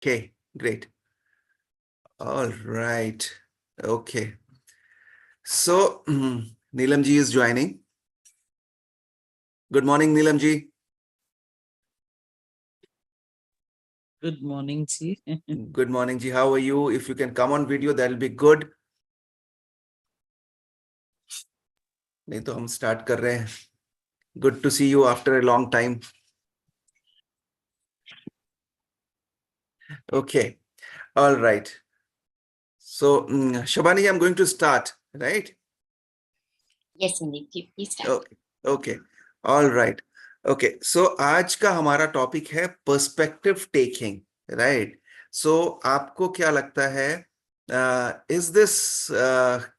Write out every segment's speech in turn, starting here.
Okay, great. All right. Okay. So, Neelam ji is joining. Good morning, Neelam ji. Good morning, ji. Good morning, ji. How are you? If you can come on video, that'll be good. नहीं तो हम start कर रहे हैं. Good to see you after a long time. Okay. All right. So, Shabani, I'm going to start, right? Yes, Sandeep, please start. Okay. Okay. All right. Okay. So, आज का हमारा topic है पर्सपेक्टिव टेकिंग, राइट? सो आपको क्या लगता है, is this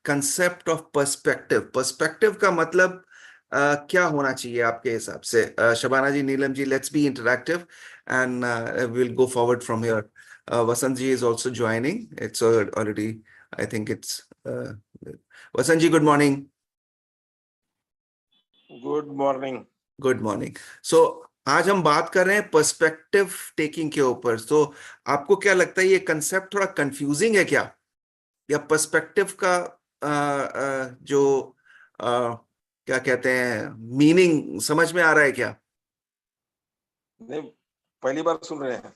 concept of perspective, perspective का मतलब क्या होना चाहिए आपके हिसाब से? Shabana ji, Neelam ji, let's be interactive and will go forward from here. Vasant ji is also joining. It's already, I think it's Vasant ji, good morning. Good morning. Good morning. So आज हम बात कर रहे हैं पर्सपेक्टिव टेकिंग के ऊपर. तो आपको क्या लगता है, ये कंसेप्ट थोड़ा कंफ्यूजिंग है क्या, या पर्सपेक्टिव का जो क्या कहते हैं, मीनिंग समझ में आ रहा है क्या? नहीं, पहली बार सुन रहे हैं.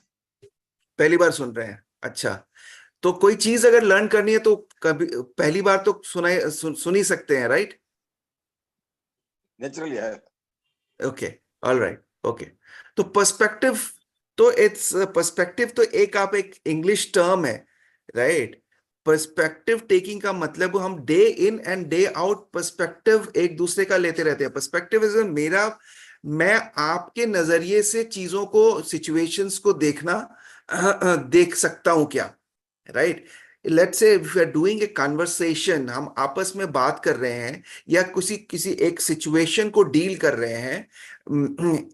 पहली बार सुन रहे हैं. अच्छा, तो कोई चीज अगर लर्न करनी है तो कभी पहली बार तो सुन ही सकते हैं, राइट? नेचुरली है. Okay, all right. ओके, तो पर्सपेक्टिव, तो इट्स पर्सपेक्टिव तो एक इंग्लिश टर्म है, राइट? पर्सपेक्टिव टेकिंग का मतलब हम day in and day out perspective एक दूसरे का लेते रहते हैं. पर्सपेक्टिव इज मैं आपके नजरिए से चीजों को, सिचुएशंस को देख सकता हूं क्या, right? Let's say if you are doing a conversation, हम आपस में बात कर रहे हैं या किसी एक सिचुएशन को डील कर रहे हैं,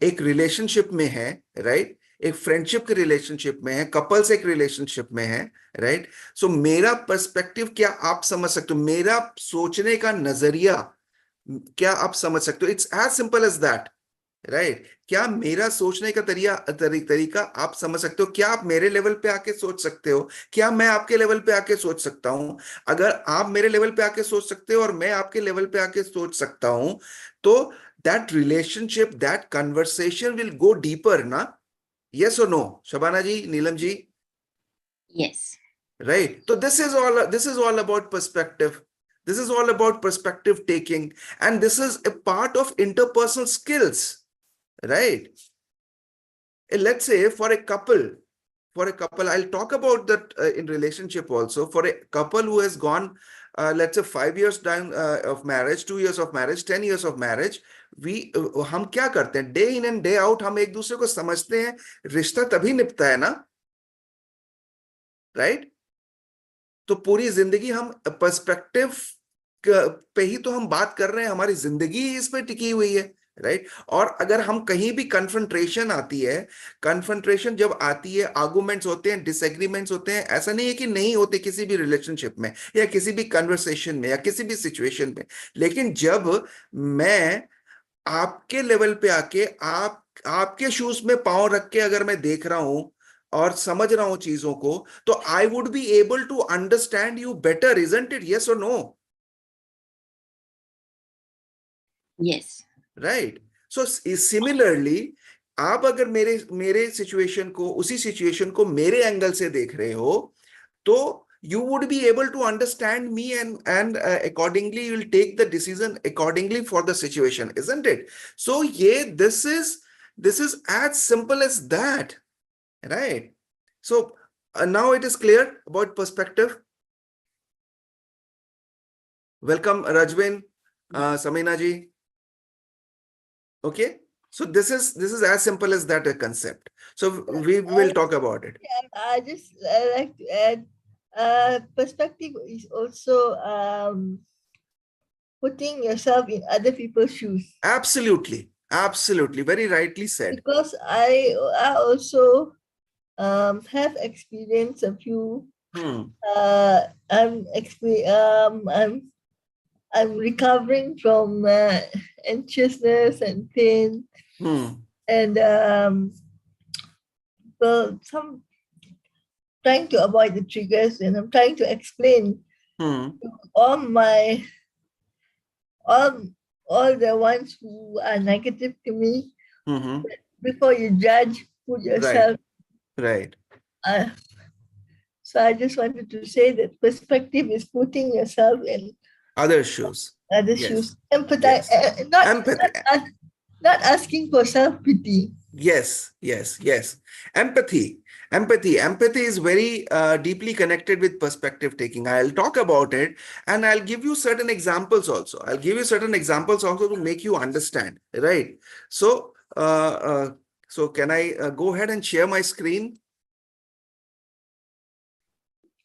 एक रिलेशनशिप में है, राइट? एक फ्रेंडशिप के रिलेशनशिप में है, कपल्स एक रिलेशनशिप में है, राइट? सो मेरा पर्सपेक्टिव क्या आप समझ सकते हो? मेरा सोचने का नजरिया क्या आप समझ सकते हो? It's as simple as that, right? क्या मेरा सोचने का तरीका आप समझ सकते हो? क्या आप मेरे लेवल पे आके सोच सकते हो? क्या मैं आपके लेवल पे आके सोच सकता हूं? अगर आप मेरे लेवल पे आके सोच सकते हो और मैं आपके लेवल पे आके सोच सकता हूं, तो that relationship, that conversation will go deeper ना? यस और no, Shabana ji, Neelam ji? Yes. Right. So this is all about perspective. This is all about perspective taking, and this is a part of interpersonal skills, right? Let's say for a couple, I'll talk about that in relationship also. For a couple who has gone, let's say 5 years down of marriage, 2 years of marriage, 10 years of marriage, हम क्या करते हैं? Day in and day out हम एक दूसरे को समझते हैं. रिश्ता तभी निपटा है ना, राइट? तो पूरी जिंदगी हम पर्सपेक्टिव पे ही तो हम बात कर रहे हैं, हमारी जिंदगी इस पे टिकी हुई है, राइट? और अगर हम कहीं भी कन्फ्रंट्रेशन आती है, कन्फ्रंट्रेशन जब आती है, आर्गुमेंट्स होते हैं, डिसएग्रीमेंट्स होते हैं, ऐसा नहीं है कि नहीं होते किसी भी रिलेशनशिप में या किसी भी कन्वर्सेशन में या किसी भी सिचुएशन में. लेकिन जब मैं आपके लेवल पे आके आपके शूज में पांव रख के अगर मैं देख रहा हूं और समझ रहा हूं चीजों को, तो I would be able to understand you better, isn't it? Yes और no? Yes. Right. So similarly, आप अगर मेरे सिचुएशन को, उसी सिचुएशन को मेरे एंगल से देख रहे हो, तो you would be able to understand me, and accordingly you will take the decision accordingly for the situation, isn't it? So this is as simple as that, right? So now it is clear about perspective. Welcome Rajvin, Samina ji. Okay, so this is as simple as that, a concept. So we will talk about it. I just like to add, perspective is also putting yourself in other people's shoes. Absolutely, very rightly said. Because I also have experienced a few. I'm recovering from anxiousness and pain, and well, trying to avoid the triggers, and I'm trying to explain Hmm. all my all the ones who are negative to me. Mm-hmm. Before you judge, put yourself. Right. Uh, so I just wanted to say that perspective is putting yourself in Other shoes. other Yes. shoes. Empathize, Yes. Empathy. not asking for self-pity. Yes, yes, yes. Empathy. Empathy is very deeply connected with perspective taking. I'll talk about it, and I'll give you certain examples also. I'll give you certain examples also to make you understand, right? So, so can I go ahead and share my screen?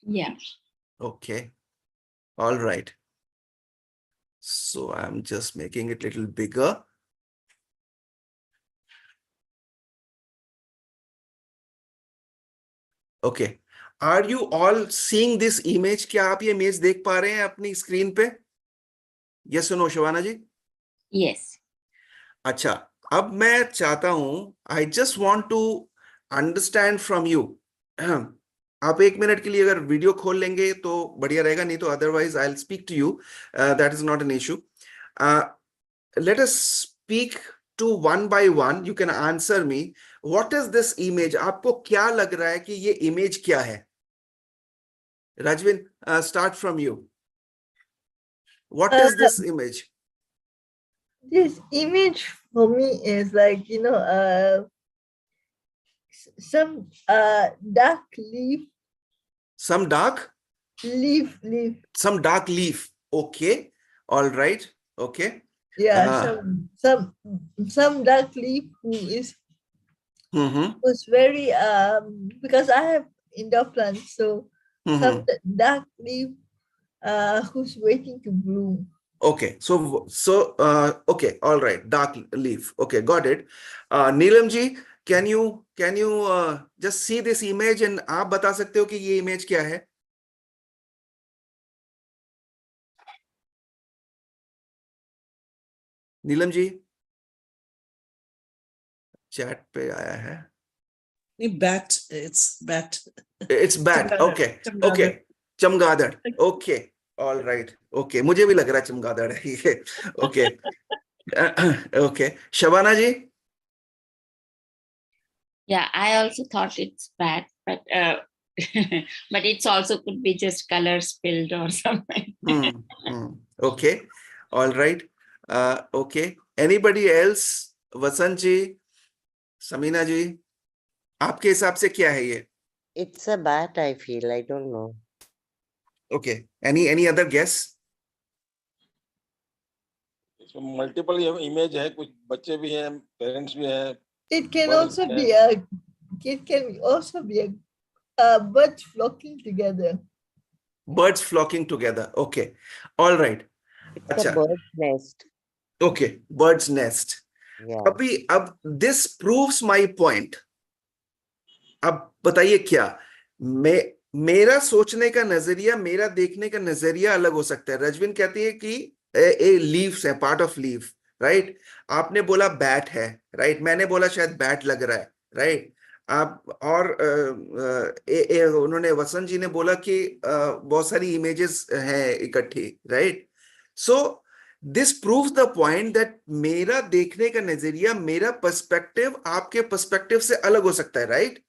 Yeah. Okay. All right. So I'm just making it a little bigger. Okay. Are you all seeing this image? क्या आप ये image देख पा रहे हैं अपनी screen पे? Yes or no, Shabana ji? Yes. अच्छा, अब मैं चाहता हूं, I just want to understand from you. आप एक मिनट के लिए अगर वीडियो खोल लेंगे तो बढ़िया रहेगा, नहीं तो otherwise I will speak to you. That is not an issue. Let us speak to one by one. You can answer me. What is this image? आपको क्या लग रहा है कि ये इमेज क्या है? Rajvin, start from you. What is this image? This image for me is like, some dark leaf. Some dark? Leaf. Some dark leaf. Okay. All right. Okay. Yeah, some dark leaf who is Mm-hmm. was very because I have indoor plants, so some dark leaf who's waiting to bloom. Okay. So okay. All right. Dark leaf. Okay. Got it. Neelam ji, can you just see this image and आप बता सकते हो कि ये image क्या है? Neelam ji, chat पे आया है. Bat, it's bat. It's bat. चमगादड़, Okay. चमगादड़. Okay. चमगादड़. Okay. All right. Okay. मुझे भी लग रहा है चमगादड़ है ये. Okay. Okay. Shabana ji. Yeah, I also thought it's bad, but but it's also could be just color spilled or something. Okay. All right. Okay. Anybody else? वसंत जी, समीना जी, आपके हिसाब से क्या है ये? It's a bat, I feel. I don't know. Okay. Any other guess? इसमें multiple image है, कुछ बच्चे भी हैं, पेरेंट्स भी हैं. It can What also is be a birds flocking together. Birds flocking together. Okay. All right. It's अच्छा. a bird's nest. Okay. Bird's nest. Yeah. अब this proves my point. अब बताइए क्या? मेरा सोचने का नजरिया, मेरा देखने का नजरिया अलग हो सकता है. रजविन कहती है कि ए लीव्स है, पार्ट ऑफ लीफ, राइट? आपने बोला बैट है, राइट? मैंने बोला शायद बैट लग रहा है, राइट? आप और उन्होंने, वसंत जी ने बोला कि बहुत सारी इमेजेस हैं इकट्ठी, right? So this proves the point that मेरा देखने का नजरिया, मेरा पर्सपेक्टिव आपके पर्सपेक्टिव से अलग हो सकता है, राइट?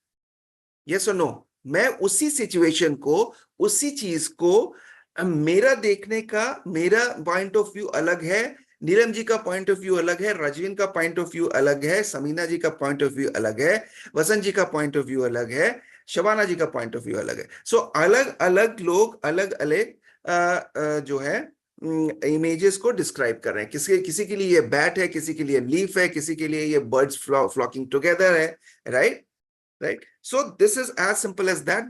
यस और नो? मैं उसी सिचुएशन को, उसी चीज को, मेरा देखने का, मेरा पॉइंट ऑफ व्यू अलग है, नीलम जी का पॉइंट ऑफ व्यू अलग है, राजवीन का पॉइंट ऑफ व्यू अलग है, समीना जी का पॉइंट ऑफ व्यू अलग है, वसंत जी का पॉइंट ऑफ व्यू अलग है, शबाना जी का पॉइंट ऑफ व्यू अलग है. सो अलग अलग लोग अलग अलग जो है इमेजेस को डिस्क्राइब कर रहे हैं. किसी के लिए ये बैट है, किसी के लिए लीफ है, किसी के लिए ये बर्ड्स फ्लॉकिंग टुगेदर है, right? Right? So this is as simple as that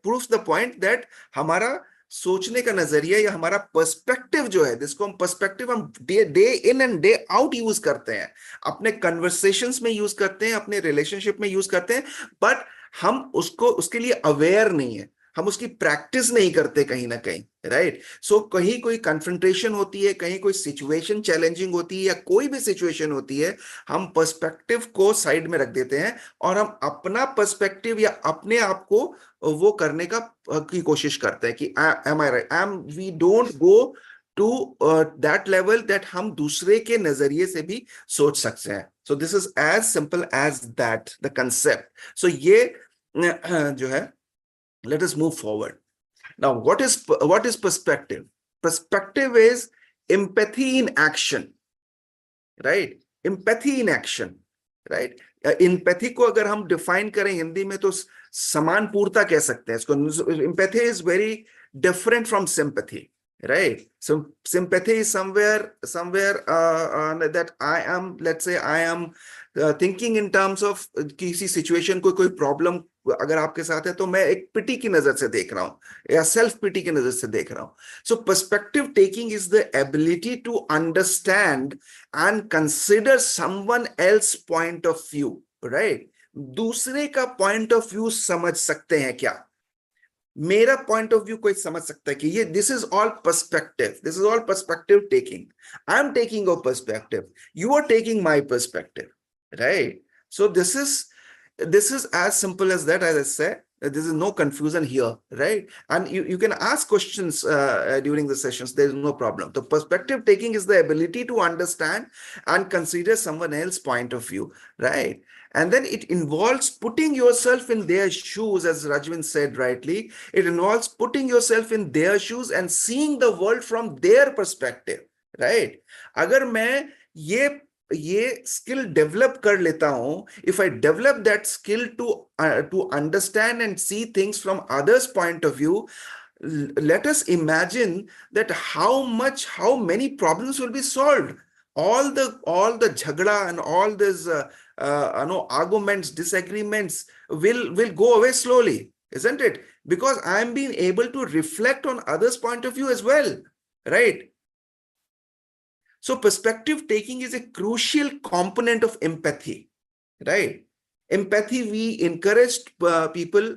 proves the point that हमारा सोचने का नजरिया या हमारा पर्सपेक्टिव जो है, जिसको हम पर्सपेक्टिव हम day in and day out use करते हैं, अपने कन्वर्सेशंस में यूज करते हैं, अपने रिलेशनशिप में यूज करते हैं, बट हम उसके लिए अवेयर नहीं है. हम उसकी प्रैक्टिस नहीं करते कहीं ना कहीं, राइट? सो कहीं कोई कन्फ्रंटेशन होती है, कहीं कोई सिचुएशन चैलेंजिंग होती है, या कोई भी सिचुएशन होती है, हम पर्सपेक्टिव को साइड में रख देते हैं और हम अपना पर्सपेक्टिव या अपने आप को वो करने का की कोशिश करते हैं कि am I right, we don't go to that level that हम दूसरे के नजरिए से भी सोच सकते हैं. So this is as simple as that the concept. So ये जो है, let us move forward. Now, what is perspective? Perspective is empathy in action, right? Empathy in action, right? Empathy को अगर हम define करें हिंदी में तो समानपूर्ता कह सकते हैं इसको. Empathy is very different from sympathy, right? So sympathy is somewhere that I am, let's say I am thinking in terms of किसी situation कोई problem अगर आपके साथ है तो मैं एक पिटी की नजर से देख रहा हूं या सेल्फ पिटी की नजर से देख रहा हूं. So perspective taking is the ability to understand and consider someone else point of view, right? दूसरे का पॉइंट ऑफ व्यू समझ सकते हैं क्या? मेरा पॉइंट ऑफ व्यू कोई समझ सकता है कि ये this is all perspective, this is all perspective taking. I am taking your perspective, you are taking my perspective, right? So this is as simple as that. As I said, there is no confusion here, right? And you can ask questions during the sessions. There is no problem. The perspective taking is the ability to understand and consider someone else's point of view, right? And then it involves putting yourself in their shoes, as Rajvin said rightly. It involves putting yourself in their shoes and seeing the world from their perspective, right? अगर मैं ये skill develop कर लेता हूं, if I develop that skill to understand and see things from others point of view, let us imagine that how many problems will be solved. All the jhagda and all this arguments, disagreements will go away slowly, isn't it? Because I am being able to reflect on others' point of view as well, right? So perspective taking is a crucial component of empathy, right? Empathy, we encouraged people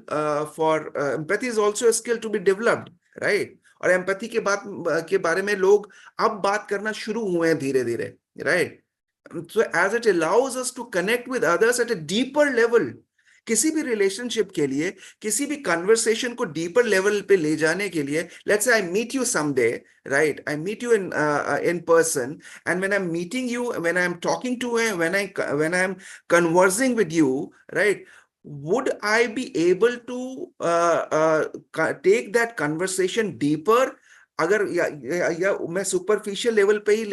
for empathy is also a skill to be developed, right? और empathy के बारे में लोग अब बात करना शुरू हुए हैं धीरे धीरे, right? So as it allows us to connect with others at a deeper level. किसी भी रिलेशनशिप के लिए, किसी भी कन्वर्सेशन को डीपर लेवल पे ले जाने के लिए, let's say I meet you someday, right? I meet you in person, and when I'm meeting you, when I'm talking to you, when I'm conversing with you, right, would I be able to take that conversation deeper? अगर या मैं superficial level पे ही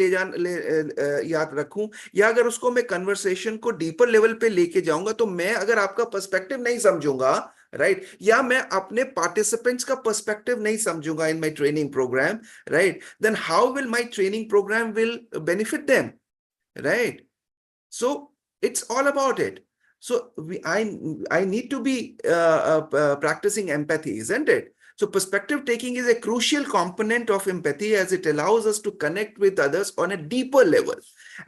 याद रखूं, या अगर उसको मैं कन्वर्सेशन को डीपर लेवल पे लेके जाऊंगा, तो मैं अगर आपका पर्सपेक्टिव नहीं समझूंगा, राइट, या मैं अपने पार्टिसिपेंट्स का पर्सपेक्टिव नहीं समझूंगा in my training programme, right, then how will my training programme will benefit them, right? So it's all about it. So I need to be practicing empathy, isn't it? So perspective taking is a crucial component of empathy, as it allows us to connect with others on a deeper level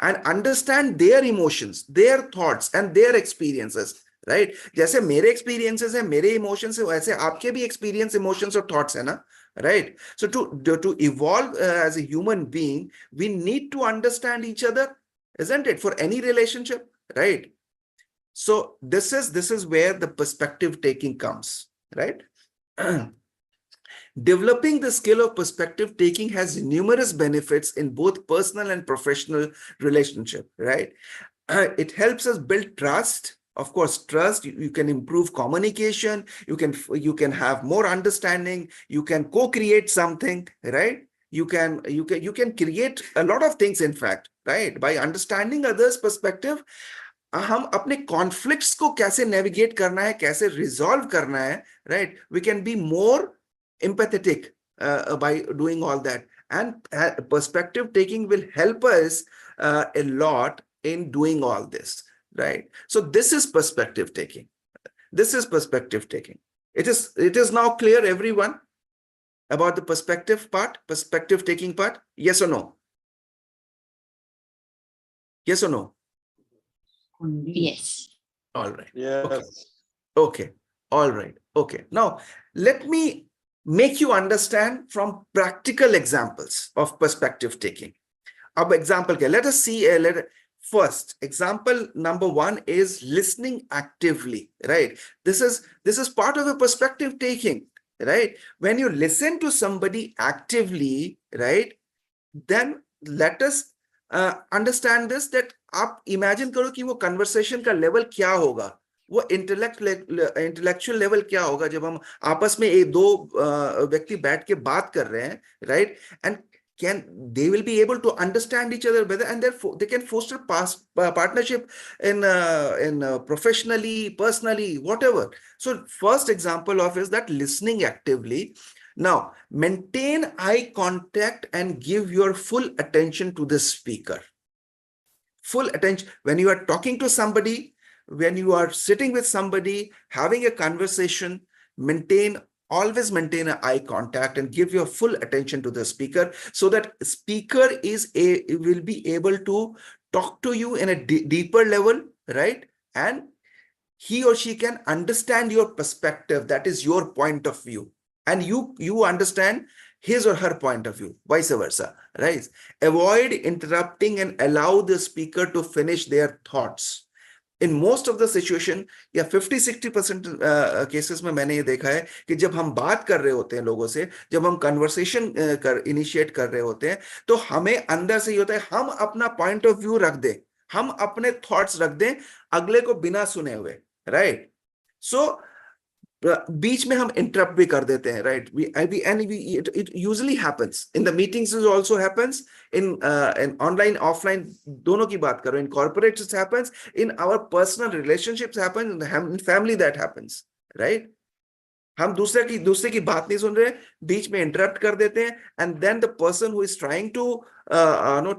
and understand their emotions, their thoughts and their experiences, right? जैसे मेरे experiences हैं, मेरे emotions हैं, वैसे आपके भी experience, emotions और thoughts है ना, right? So to evolve as a human being, we need to understand each other, isn't it? For any relationship, right? So this is where the perspective taking comes, right? Developing the skill of perspective taking has numerous benefits in both personal and professional relationship, right? It helps us build trust. Of course, trust, you can improve communication, you can have more understanding, you can co-create something, right? You can create a lot of things, in fact, right? By understanding others' perspective, हम अपने conflicts को कैसे navigate करना है, कैसे resolve करना है, right? We can be more empathetic by doing all that, and perspective taking will help us a lot in doing all this, right? So this is perspective taking. This is perspective taking. It is now clear, everyone, about the perspective part, perspective taking part? Yes or no? Yes or no? Yes. All right. Yes. Okay. All right. Okay. Now, let me make you understand from practical examples of perspective taking. Ab example ke, let us see first example number one is listening actively, right? This is part of a perspective taking, right? When you listen to somebody actively, right, then let us understand this, that आप imagine करो कि वो conversation का level क्या होगा, वो intellectual level क्या होगा जब हम आपस में एक दो व्यक्ति बैठ के बात कर रहे हैं, right? And can they will be able to understand each other better, and therefore they can foster partnership in professionally, personally, whatever. So first example of is that listening actively. Now maintain eye contact and give your full attention to the speaker. Full attention when you are talking to somebody, when you are sitting with somebody having a conversation. Always maintain an eye contact and give your full attention to the speaker, so that speaker will be able to talk to you in a deeper level, right? And he or she can understand your perspective, that is your point of view, and you understand his or her point of view, vice versa, right? Avoid interrupting and allow the speaker to finish their thoughts. In most of the situation, या 50-60% cases में मैंने ये देखा है कि जब हम बात कर रहे होते हैं लोगों से, जब हम कन्वर्सेशन इनिशिएट कर रहे होते हैं, तो हमें अंदर से ये होता है हम अपना पॉइंट ऑफ व्यू रख दें, हम अपने थॉट्स रख दें अगले को बिना सुने हुए, राइट? सो बीच में हम इंटरप्ट भी कर देते हैं, right? It usually happens in the meetings, it also happens in online offline, दोनों की बात कर रहे हैं, in corporates it happens, in our personal relationships happen, in family that happens, right? हम दूसरे की बात नहीं सुन रहे, बीच में इंटरप्ट कर देते हैं, and then the person who is trying to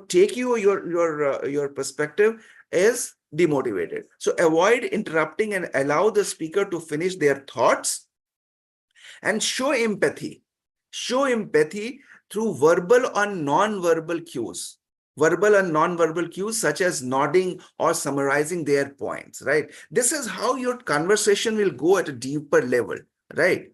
take your perspective is demotivated. So avoid interrupting and allow the speaker to finish their thoughts, and show empathy. Show empathy through verbal or non-verbal cues. Verbal and non-verbal cues such as nodding or summarizing their points, right? This is how your conversation will go at a deeper level, right?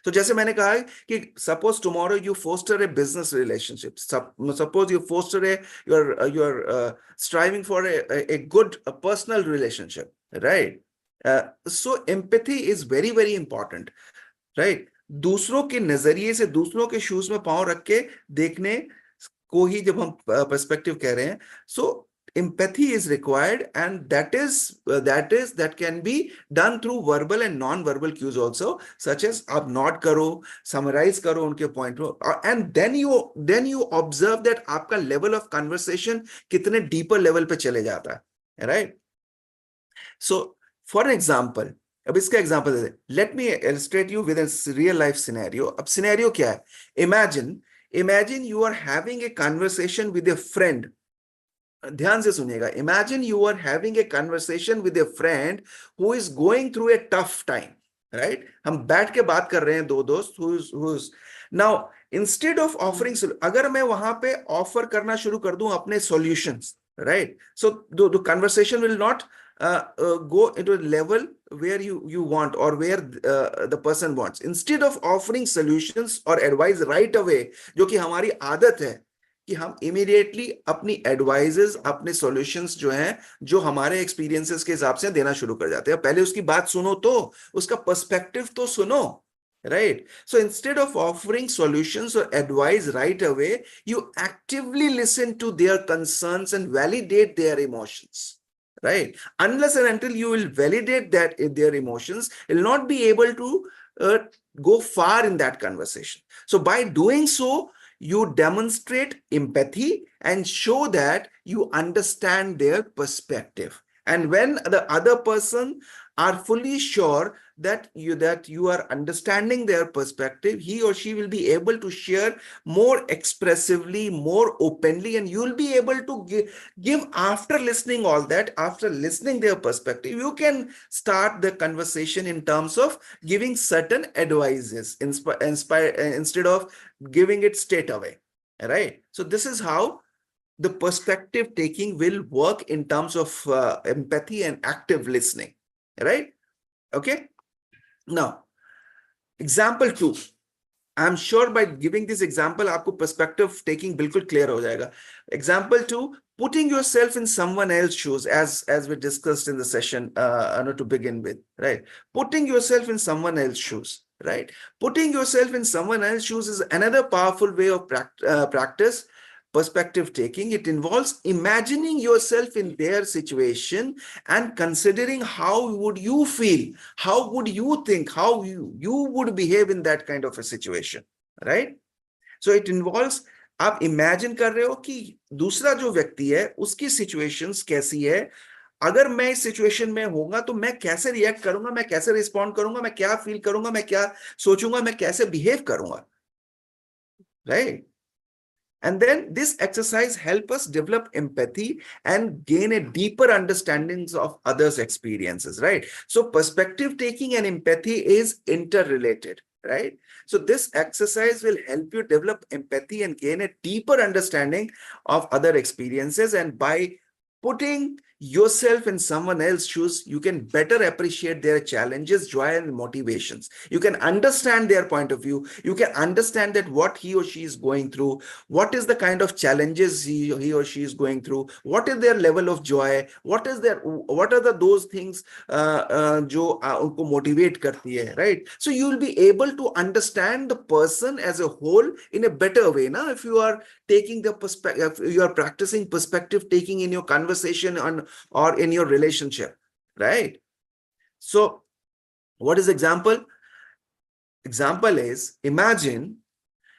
So जैसे मैंने कहा कि suppose tomorrow you foster a business relationship, suppose you foster you're striving for a good personal relationship, right? So empathy is very, very important, right? दूसरों के नजरिए से, दूसरों के शूज में पांव रख के देखने को ही जब हम पर्सपेक्टिव कह रहे हैं, so empathy is required, and that can be done through verbal and non-verbal cues also, such as आप nod करो, summarize करो उनके point को, and then you observe that आपका level of conversation कितने deeper level पे चले जाता है, right? So for example, अब इसका example they they, let me illustrate you with a real life scenario. अब scenario क्या है? Imagine you are having a conversation with a friend. ध्यान से सुनिएगा. Imagine you are having a conversation with a friend who is going through a tough time, right? हम बैठ के बात कर रहे हैं दो दोस्त who's now instead of offering, अगर मैं वहां पे ऑफर करना शुरू कर दूं अपने solutions, right? So the conversation will not go into a level where you want, or where the person wants. Instead of offering solutions or advice right away, जो कि हमारी आदत है कि हम इमीडिएटली अपनी एडवाइजेस, अपने सॉल्यूशंस जो हैं, जो हमारे एक्सपीरियंसेस के हिसाब से देना शुरू कर जाते हैं. पहले उसकी बात सुनो, तो उसका पर्सपेक्टिव तो सुनो, right? So instead of offering solutions or advice right away, you actively listen to their concerns and validate their emotions, right? Unless and until you will validate that their emotions, you'll not be able to go far in that conversation. So by doing so, you demonstrate empathy and show that you understand their perspective. And when the other person are fully sure that you are understanding their perspective, he or she will be able to share more expressively, more openly, and you will be able to give after listening all that, after listening their perspective, you can start the conversation in terms of giving certain advices instead of giving it straight away, right? So this is how the perspective taking will work in terms of empathy and active listening, right? Okay. Now, example 2. I'm sure by giving this example, आपको perspective taking बिल्कुल clear हो जाएगा. Example 2, putting yourself in someone else's shoes, as we discussed in the session, to begin with, right? Putting yourself in someone else's shoes, right? Putting yourself in someone else's shoes is another powerful way of practice perspective taking. It involves imagining yourself in their situation and considering how would you feel, how would you think, how you would behave in that kind of a situation, right? So it involves, आप imagine कर रहे हो कि दूसरा जो व्यक्ति है उसकी situations कैसी है, अगर मैं इस situation में होगा तो मैं कैसे react करूंगा, मैं कैसे respond करूंगा, मैं क्या feel करूंगा, मैं क्या सोचूंगा, मैं कैसे behave करूंगा, right? And then this exercise helps us develop empathy and gain a deeper understanding of others' experiences, right? So perspective taking and empathy is interrelated, right? So this exercise will help you develop empathy and gain a deeper understanding of other experiences. And by putting yourself in someone else's shoes, you can better appreciate their challenges, joy, and motivations. You can understand their point of view. You can understand that what he or she is going through, what is the kind of challenges he or she is going through, what is their level of joy, what are those things जो उनको motivate करती है, right? So you will be able to understand the person as a whole in a better way. Now, if you are taking the perspective, you are practicing perspective taking in your conversation or in your relationship, right? So what is example? Example is, imagine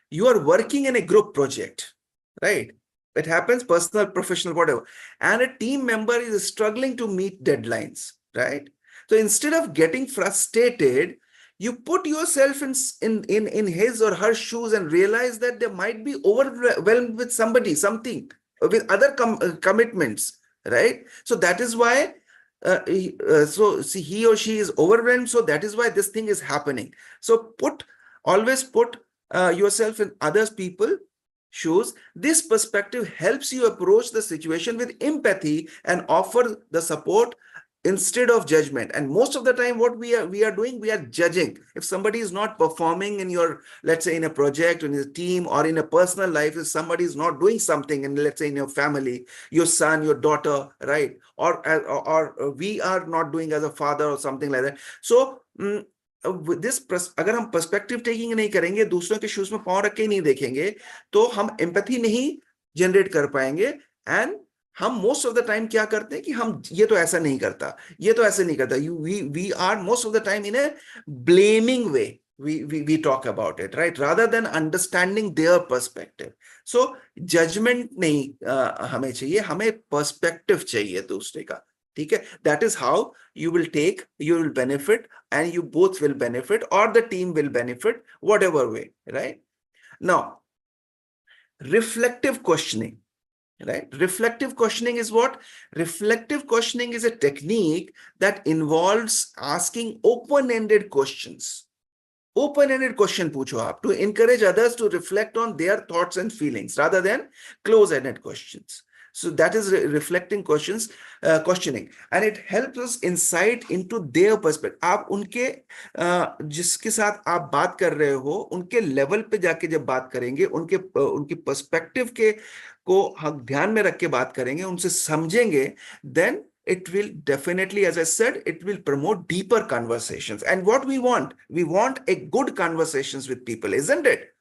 you are working in a group project, right? It happens, personal, professional, whatever. And a team member is struggling to meet deadlines, right? So instead of getting frustrated, you put yourself in his or her shoes and realize that they might be overwhelmed with something, with other commitments, right? So that is why so see, he or she is overwhelmed. So that is why this thing is happening. So always put yourself in others people shoes. This perspective helps you approach the situation with empathy and offer the support instead of judgment. And most of the time what we are doing, we are judging. If somebody is not performing in your, let's say in a project, in a team, or in a personal life, if somebody is not doing something, and let's say in your family, your son, your daughter, right, or we are not doing as a father or something like that. So अगर हम perspective taking नहीं करेंगे, दूसरों के shoes में पांव रख के ही नहीं देखेंगे, तो हम एम्पैथी नहीं जनरेट कर पाएंगे. एंड हम मोस्ट ऑफ द टाइम क्या करते हैं कि हम ये तो ऐसा नहीं करता, ये तो ऐसे नहीं करता, we are most of the time in a blaming way, we talk about it, right, rather than understanding their perspective. So judgment नहीं हमें चाहिए, हमें perspective चाहिए दूसरे का, ठीक है? That is how you will benefit, and you both will benefit, or the team will benefit, whatever way, right? Now, reflective questioning, right? Reflective questioning is what? Reflective questioning is a technique that involves asking open-ended questions. Open-ended question पूछो आप, to encourage others to reflect on their thoughts and feelings rather than close-ended questions. So that is reflecting questions, questioning, and it helps us insight into their perspective. आप उनके जिसके साथ आप बात कर रहे हो, उनके लेवल पे जाके जब बात करेंगे, उनके पर्सपेक्टिव के को हम ध्यान में रख के बात करेंगे, उनसे समझेंगे, then it will definitely, as I said, it will promote deeper conversations. And what we want a good conversations with people, isn't it?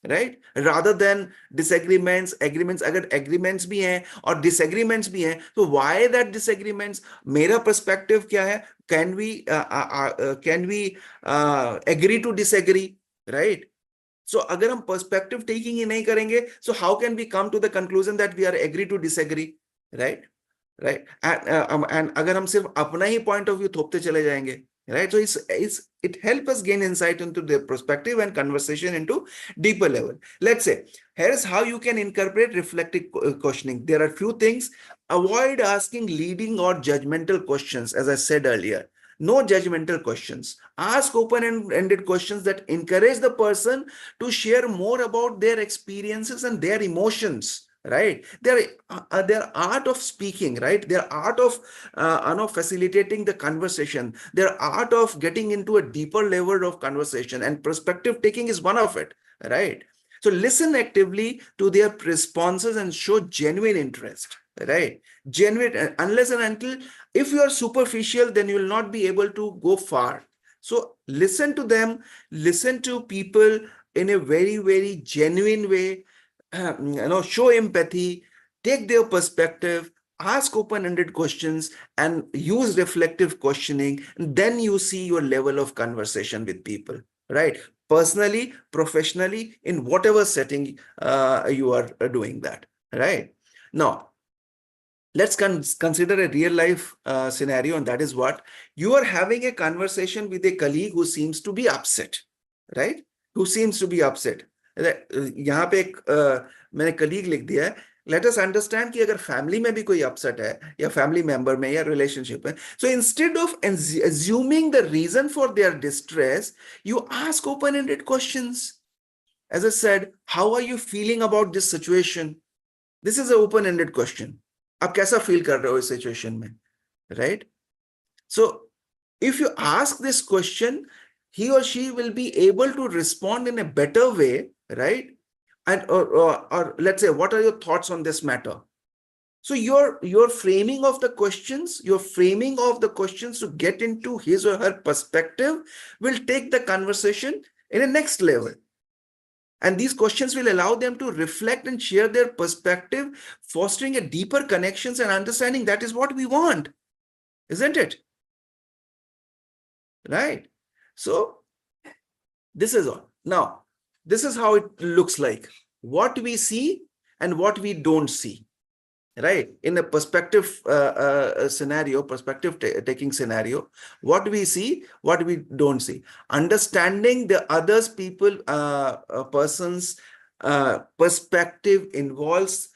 Right? Rather than disagreements, agreements. अगर agreements भी हैं और disagreements भी हैं, तो why that disagreements? मेरा perspective क्या है? Can we agree to disagree? Right? So अगर हम perspective taking ही नहीं करेंगे, so how can we come to the conclusion that we are agree to disagree? Right? Right? And अगर हम सिर्फ अपना ही point of view थोपते चले जाएंगे, right? So it helps us gain insight into their perspective and conversation into deeper level. Let's say, here's how you can incorporate reflective questioning. There are few things. Avoid asking leading or judgmental questions, as I said earlier. No judgmental questions. Ask open-ended questions that encourage the person to share more about their experiences and their emotions, right? Their art of speaking, right? Their art of facilitating the conversation, their art of getting into a deeper level of conversation, and perspective taking is one of it, right? So listen actively to their responses and show genuine interest, right? Genuine, unless and until, if you are superficial, then you will not be able to go far. So listen to them, listen to people in a very, very genuine way, show empathy, take their perspective, ask open-ended questions, and use reflective questioning. And then you see your level of conversation with people, right? Personally, professionally, in whatever setting you are doing that, right? Now, let's consider a real life scenario, and that is what you are having a conversation with a colleague who seems to be upset, right? Who seems to be upset. यहाँ पे एक मैंने colleague लिख दिया है. Let us understand कि अगर family में भी कोई upset है या family member में या relationship में, so instead of assuming the reason for their distress, you ask open-ended questions. As I said, how are you feeling about this situation? This is an open-ended question. आप कैसा feel कर रहे हो इस situation में, right? So if you ask this question, he or she will be able to respond in a better way, right? And or let's say, what are your thoughts on this matter? So your framing of the questions, to get into his or her perspective will take the conversation in a next level. And these questions will allow them to reflect and share their perspective, fostering a deeper connections and understanding. That is what we want, isn't it? Right? So this is all. Now, this is how it looks like. What we see and what we don't see, right? In a perspective scenario, taking scenario, what we see, what we don't see. Understanding the others people, person's perspective involves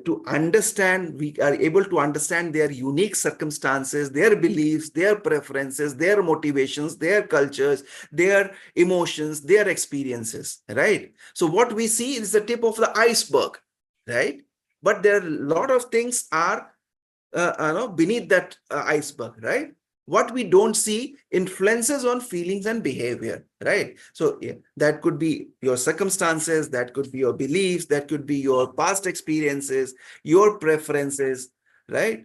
to understand, we are able to understand their unique circumstances, their beliefs, their preferences, their motivations, their cultures, their emotions, their experiences, right? So what we see is the tip of the iceberg, right? But there are a lot of things are beneath that iceberg, right? What we don't see influences on feelings and behavior, right? So yeah, that could be your circumstances, that could be your beliefs, that could be your past experiences, your preferences, right?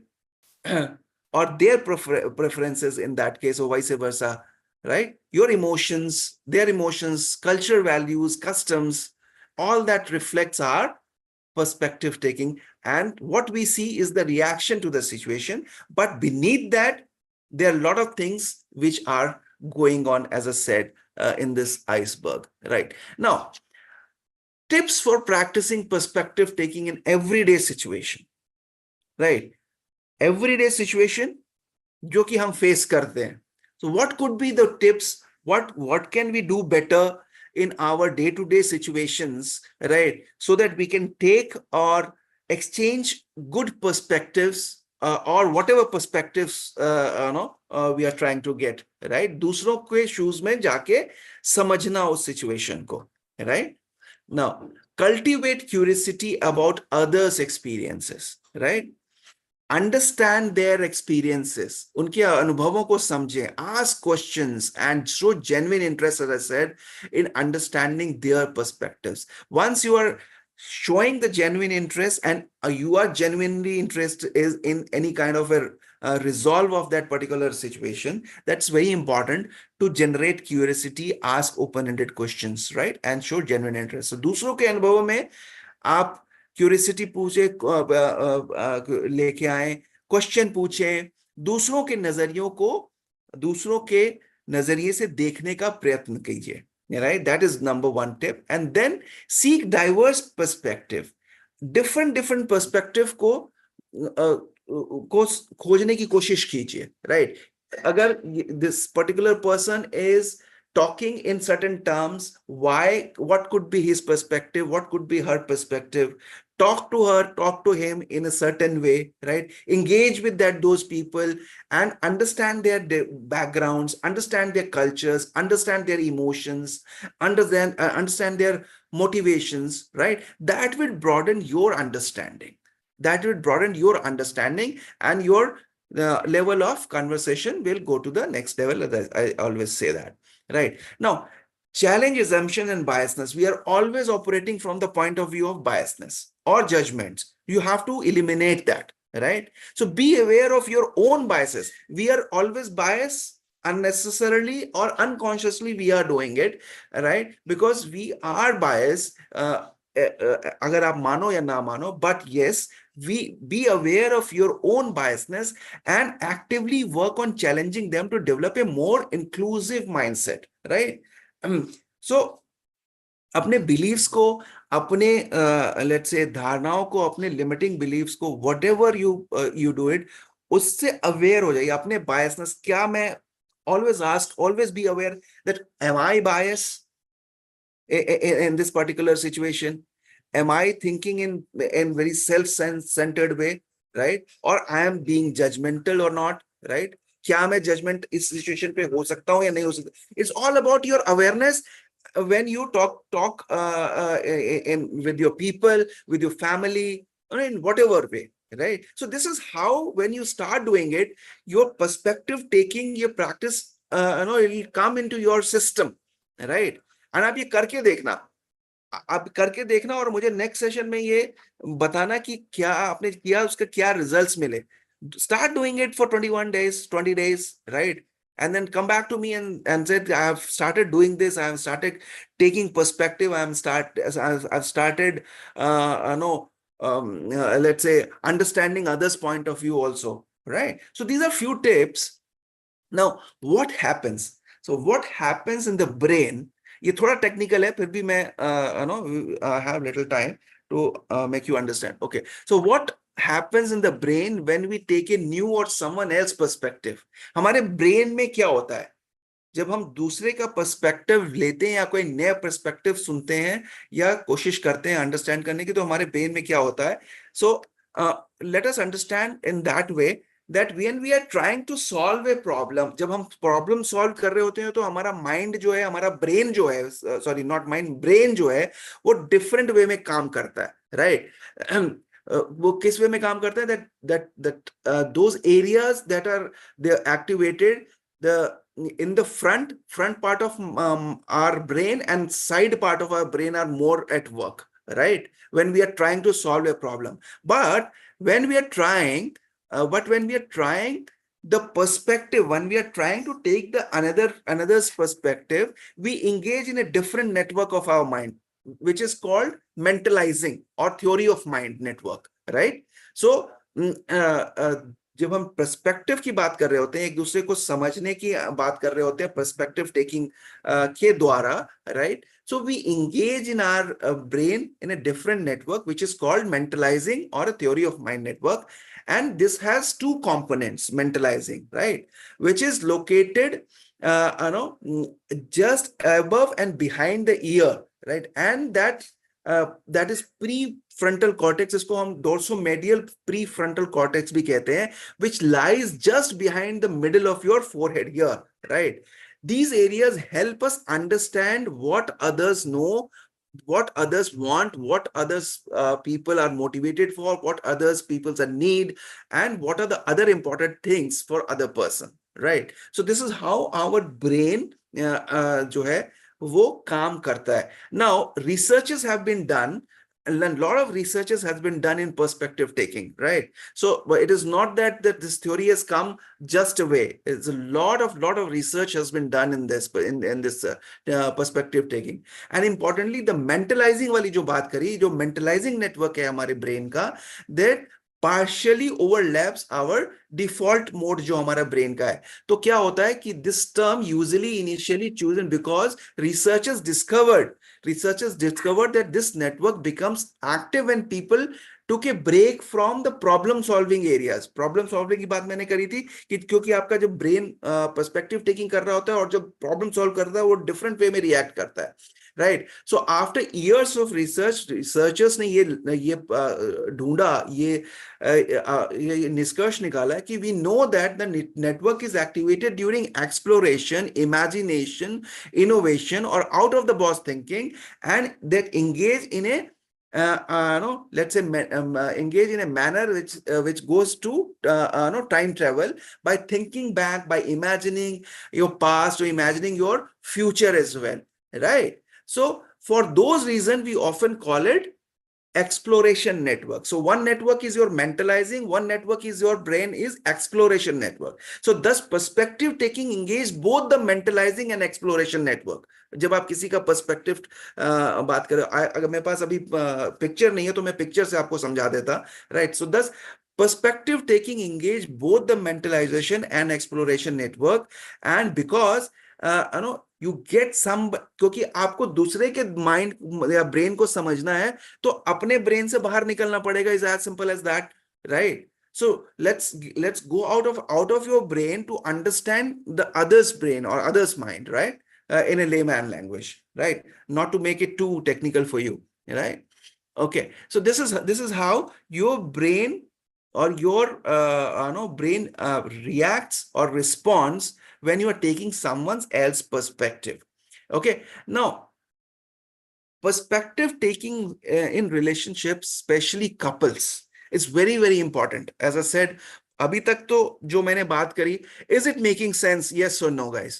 Or their preferences in that case, or vice versa, right? Your emotions, their emotions, cultural values, customs, all that reflects our perspective taking, and what we see is the reaction to the situation. But beneath that, there are a lot of things which are going on, as I said, in this iceberg, right? Now, tips for practicing perspective taking in everyday situation, right? Everyday situation जो कि हम face करते हैं. So what could be the tips? What can we do better in our day-to-day situations, right? So that we can take or exchange good perspectives, or whatever perspectives we are trying to get, right? दूसरों के shoes में जाके समझना उस situation को, right? Now, cultivate curiosity about others' experiences, right? Understand their experiences, उनके अनुभवों को समझें, ask questions and show genuine interest, as I said, in understanding their perspectives. Once you are showing the genuine interest and you are genuinely interested in any kind of a resolve of that particular situation, that's very important to generate curiosity, ask open-ended questions, right? And show genuine interest. So दूसरों के अनुभवों में आप curiosity पूछे, लेके आए, question पूछे, दूसरों के नजरियों को दूसरों के नजरिए से देखने का प्रयत्न कीजिए, right? That is number one tip. And then seek diverse perspective. different perspective को खोजने की कोशिश कीजिए, right? अगर this particular person is talking in certain terms, what could be his perspective, what could be her perspective, talk to her, talk to him in a certain way, right? Engage with those people and understand their backgrounds, understand their cultures, understand their emotions, understand their motivations, right? That will broaden your understanding. That will broaden your understanding, and your level of conversation will go to the next level. I always say that, right? Now, challenge assumption and biasness. We are always operating from the point of view of biasness or judgments. You have to eliminate that, right? So be aware of your own biases. We are always biased unnecessarily or unconsciously. We are doing it, right? Because we are biased. अगर आप मानो या ना मानो, but yes, we be aware of your own biasness and actively work on challenging them to develop a more inclusive mindset, right? So अपने beliefs को, अपने let's say धारणाओं को, अपने limiting beliefs को, whatever you do it, उससे aware हो जाइए अपने biasness. क्या मैं always be aware that am I biased in this particular situation? Am I thinking in very self-centered way, right? Or I am being judgmental or not, right? क्या मैं judgment इस situation पे हो सकता हूँ या नहीं हो सकता? It's all about your awareness when you talk with your people, with your family, or in whatever way, right? So this is how, when you start doing it, your perspective taking, your practice, it will come into your system, right? And आप ये करके देखना, आप करके देखना और मुझे next session में ये बताना कि क्या आपने किया, उसके क्या रिजल्ट्स मिले. Start doing it for 21 days, 20 days, right? And then come back to me and said, I have started doing this. I have started taking perspective. I've started, let's say, understanding others' point of view also, right? So these are few tips. Now, what happens? So what happens in the brain? ये थोड़ा technical है, फिर भी मैं have little time to make you understand. Okay, so what happens in the brain when we take a new or someone else perspective? हमारे brain में क्या होता है जब हम दूसरे का पर्सपेक्टिव लेते हैं या कोई नया पर्सपेक्टिव सुनते हैं या कोशिश करते हैं अंडरस्टैंड करने की, तो हमारे ब्रेन में क्या होता है? So let us understand in that way that when we are trying to solve a problem, जब हम प्रॉब्लम सॉल्व कर रहे होते हैं तो हमारा माइंड जो है, हमारा ब्रेन जो है, सॉरी नॉट माइंड, ब्रेन जो है वो डिफरेंट वे में काम करता है, राइट? वो किस वे में काम करता है? that those areas that are they're activated in the front part of our brain and side part of our brain are more at work, right? When we are trying to solve a problem. But when we are trying the perspective, when we are trying to take the another's perspective, we engage in a different network of our mind, which is called mentalizing or theory of mind network, right? So जब हम perspective की बात कर रहे होते हैं, एक दूसरे को समझने की बात कर रहे होते हैं पर्सपेक्टिव टेकिंग के द्वारा, right? So we engage in our brain in a different network, which is called mentalizing or a theory of mind network. And this has two components, mentalizing, right? Which is located, just above and behind the ear, right? And that is prefrontal cortex, इसको हम dorsomedial prefrontal cortex भी कहते हैं, which lies just behind the middle of your forehead here, right? These areas help us understand what others know, what others want, what others people are motivated for, what others people's a need, and what are the other important things for other person, right? So this is how our brain जो है वो काम करता है. Now researches have been done, a lot of researches has been done in perspective taking, right? So but it is not that this theory has come just away. It's a lot of research has been done in this perspective taking. And importantly, the mentalizing वाली जो बात करी, जो mentalizing network है हमारे brain का, that partially overlaps our default mode जो हमारा brain का है. तो क्या होता है कि this term usually initially chosen because researchers discovered that this network becomes active when people took a break from the problem solving areas. Problem solving की बात मैंने करी थी कि क्योंकि आपका जब ब्रेन पर्सपेक्टिव टेकिंग कर रहा होता है और जब प्रॉब्लम सॉल्व करता है वो डिफरेंट वे में रिएक्ट करता है, right. So after years of research, researchers ने ये ढूंढा, ये निष्कर्ष निकाला कि we know that the network is activated during exploration, imagination, innovation, or out of the box thinking, and that engage in a no, let's say engage in a manner which goes to no, time travel by thinking back, by imagining your past or imagining your future as well, right? So for those reasons we often call it exploration network. So one network is your mentalizing, one network is your brain is exploration network. So thus perspective taking engage both the mentalizing and exploration network. जब आप किसी का perspective बात करें, अगर मेरे पास अभी picture नहीं है तो मैं पिक्चर से आपको समझा देता, राइट. सो दस perspective taking engage both the mentalization and exploration network, and because you get some, क्योंकि आपको दूसरे के माइंड या ब्रेन को समझना है तो अपने ब्रेन से बाहर निकलना पड़ेगा. Is as simple as that, right. So let's go out of your brain to understand the other's brain or other's mind, right? In a layman language, right? Not to make it too technical for you, right? Okay, so this is how your brain or your brain reacts or responds when you are taking someone else's perspective. Okay, now perspective taking in relationships, especially couples, is very very important. As I said, अभी तक तो जो मैंने बात करी, is it making sense? Yes or no, guys?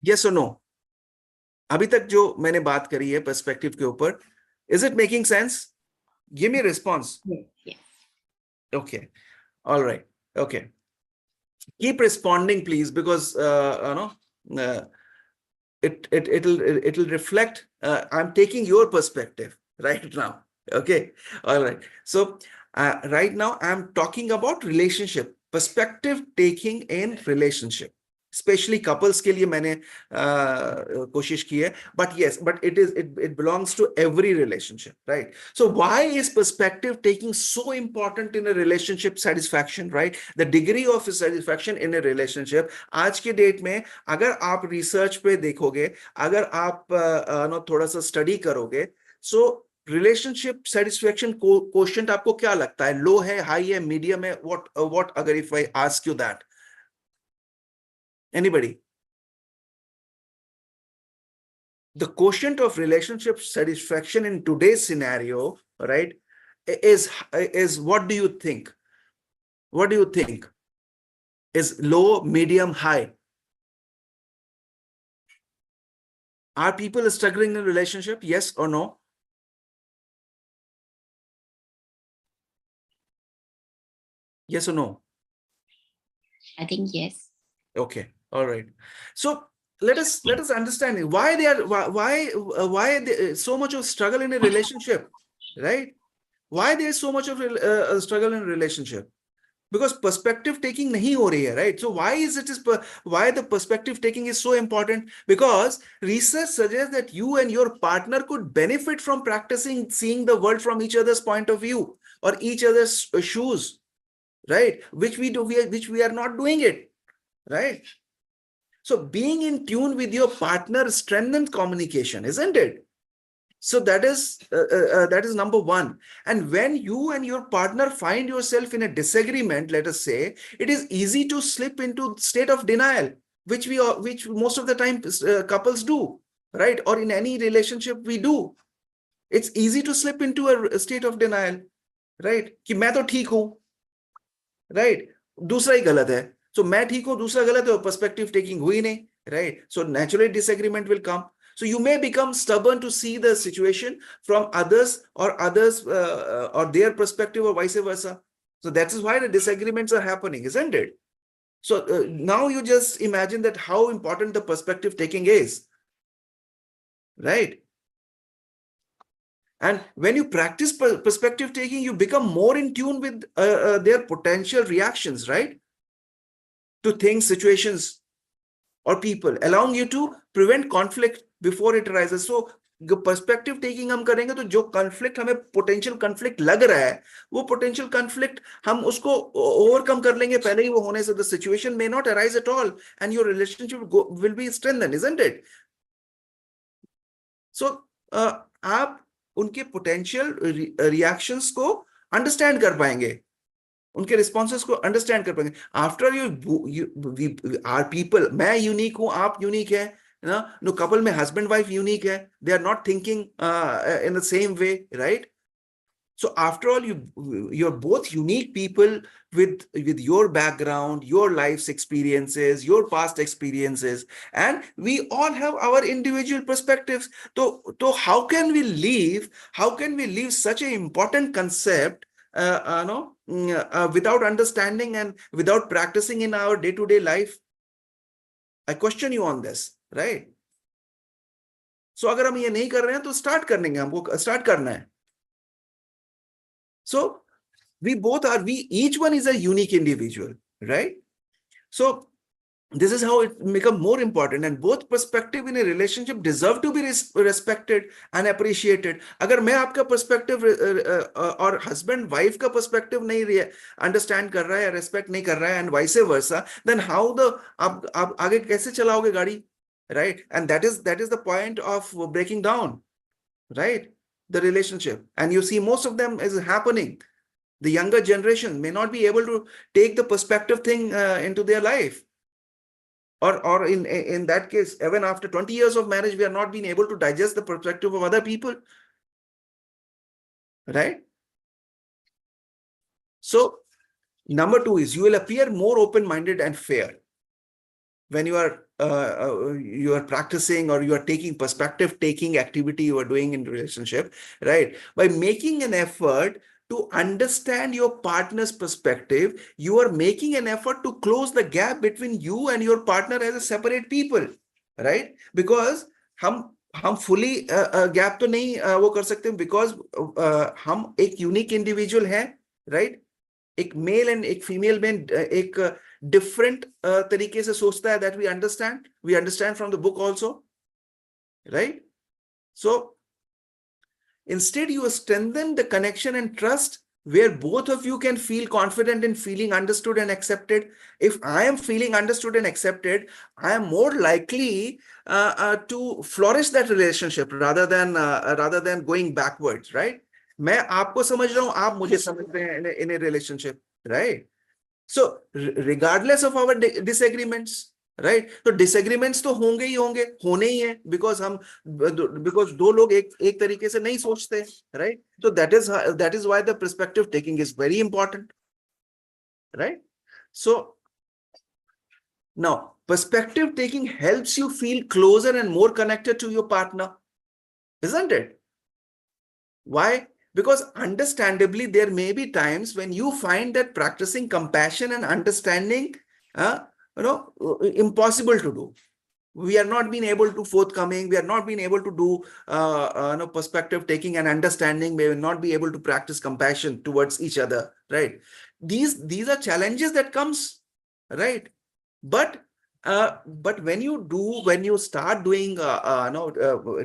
Yes or no? अभी तक जो मैंने बात करी है पर्सपेक्टिव के ऊपर, is it making sense? Give me a response. Yes. Okay, all right, okay. Keep responding, please, because it'll reflect. I'm taking your perspective right now. Okay, all right. So right now I'm talking about relationship, perspective taking in relationship, especially couples के लिए मैंने कोशिश की है. But yes, but it belongs to every relationship, right? So why is perspective taking so important in a relationship satisfaction, right? The degree of satisfaction in a relationship. आज के date में अगर आप रिसर्च पे देखोगे, अगर आप थोड़ा सा स्टडी करोगे, so रिलेशनशिप सेटिस्फेक्शन क्वोशिएंट आपको क्या लगता है? लो है, हाई है, मीडियम है? what अगर if I ask you that, anybody? The quotient of relationship satisfaction in today's scenario, right, is what do you think? What do you think? Is low, medium, high? Are people struggling in relationship? Yes or no? Yes or no? I think yes. Okay, all right. So let us understand why so much of struggle in a relationship, right? Why there is so much of a struggle in a relationship? Because perspective taking nahi ho rahi hai, right? So why the perspective taking is so important? Because research suggests that you and your partner could benefit from practicing seeing the world from each other's point of view or each other's shoes, right? Which we are not doing it, right? So being in tune with your partner strengthens communication, isn't it? So that is number one. And when you and your partner find yourself in a disagreement, let us say, it is easy to slip into state of denial, which most of the time couples do, right? Or in any relationship we do. It's easy to slip into a state of denial, right? कि मैं तो ठीक हूं, right? दूसरा ही गलत है. So मैं ठीक हूं, दूसरा गलत है, और perspective taking हुई नहीं, right? So naturally disagreement will come. So you may become stubborn to see the situation from others or their perspective or vice versa. So that is why the disagreements are happening, isn't it? So now you just imagine that how important the perspective taking is, right? And when you practice perspective taking, you become more in tune with their potential reactions, right? To things, situations, or people, allowing you to prevent conflict before it arises. So perspective taking हम करेंगे तो जो conflict हमें potential conflict लग रहा है, वो potential conflict हम उसको ओवरकम कर लेंगे पहले ही वो होने से. The situation may not arise at all and your relationship will be strengthen, isn't it? So आप उनके पोटेंशियल रिएक्शंस को अंडरस्टैंड कर पाएंगे, उनके रिस्पॉन्सेस को अंडरस्टैंड कर पाएंगे. आफ्टर यू आर पीपल, मैं यूनिक हूं, आप यूनिक है ना. नो, कपल में हस्बैंड वाइफ यूनिक है, they are not thinking in the same way, right? So after all, you're both unique people with your background, your life's experiences, your past experiences, and we all have our individual perspectives. So how can we leave such an important concept without understanding and without practicing in our day-to-day life? I question you on this, right? So अगर हम ये नहीं कर रहे हैं तो start करेंगे, हमको स्टार्ट करना है. So each one is a unique individual, right? So this is how it become more important, and both perspective in a relationship deserve to be respected and appreciated. अगर मैं आपका perspective और husband wife का perspective नहीं understand कर रहा है, respect नहीं कर रहा है, and vice versa, then how आप आगे कैसे चलाओगे गाड़ी, right? And that is the point of breaking down, right, the relationship. And you see most of them is happening. The younger generation may not be able to take the perspective thing into their life, or in that case, even after 20 years of marriage, we are not being able to digest the perspective of other people, right? So number 2 is you will appear more open-minded and fair when you are practicing or you are taking perspective taking activity you are doing in relationship, right? By making an effort to understand your partner's perspective, you are making an effort to close the gap between you and your partner as a separate people, right? Because हम fully gap तो नहीं वो कर सकते, because हम एक unique individual हैं, right? एक मेल एंड एक फीमेल में एक डिफरेंट तरीके से सोचता है, that we understand from the book also, right? So instead you strengthen the connection and trust where both of you can feel confident in feeling understood and accepted. If I am feeling understood and accepted, I am more likely to flourish that relationship rather than going backwards, right? मैं आपको समझ रहा हूं, आप मुझे समझ रहे हैं in a relationship, right? So regardless of our disagreements, right? तो disagreements तो होंगे होने ही है, because दो लोग एक तरीके से नहीं सोचते, right? So that is why the perspective taking is very important, right? So now perspective taking helps you feel closer and more connected to your partner, isn't it? Why? Because understandably, there may be times when you find that practicing compassion and understanding, impossible to do. We are not being able to forthcoming. We are not being able to do perspective taking and understanding. We will not be able to practice compassion towards each other, right? These are challenges that comes, right? But when you start doing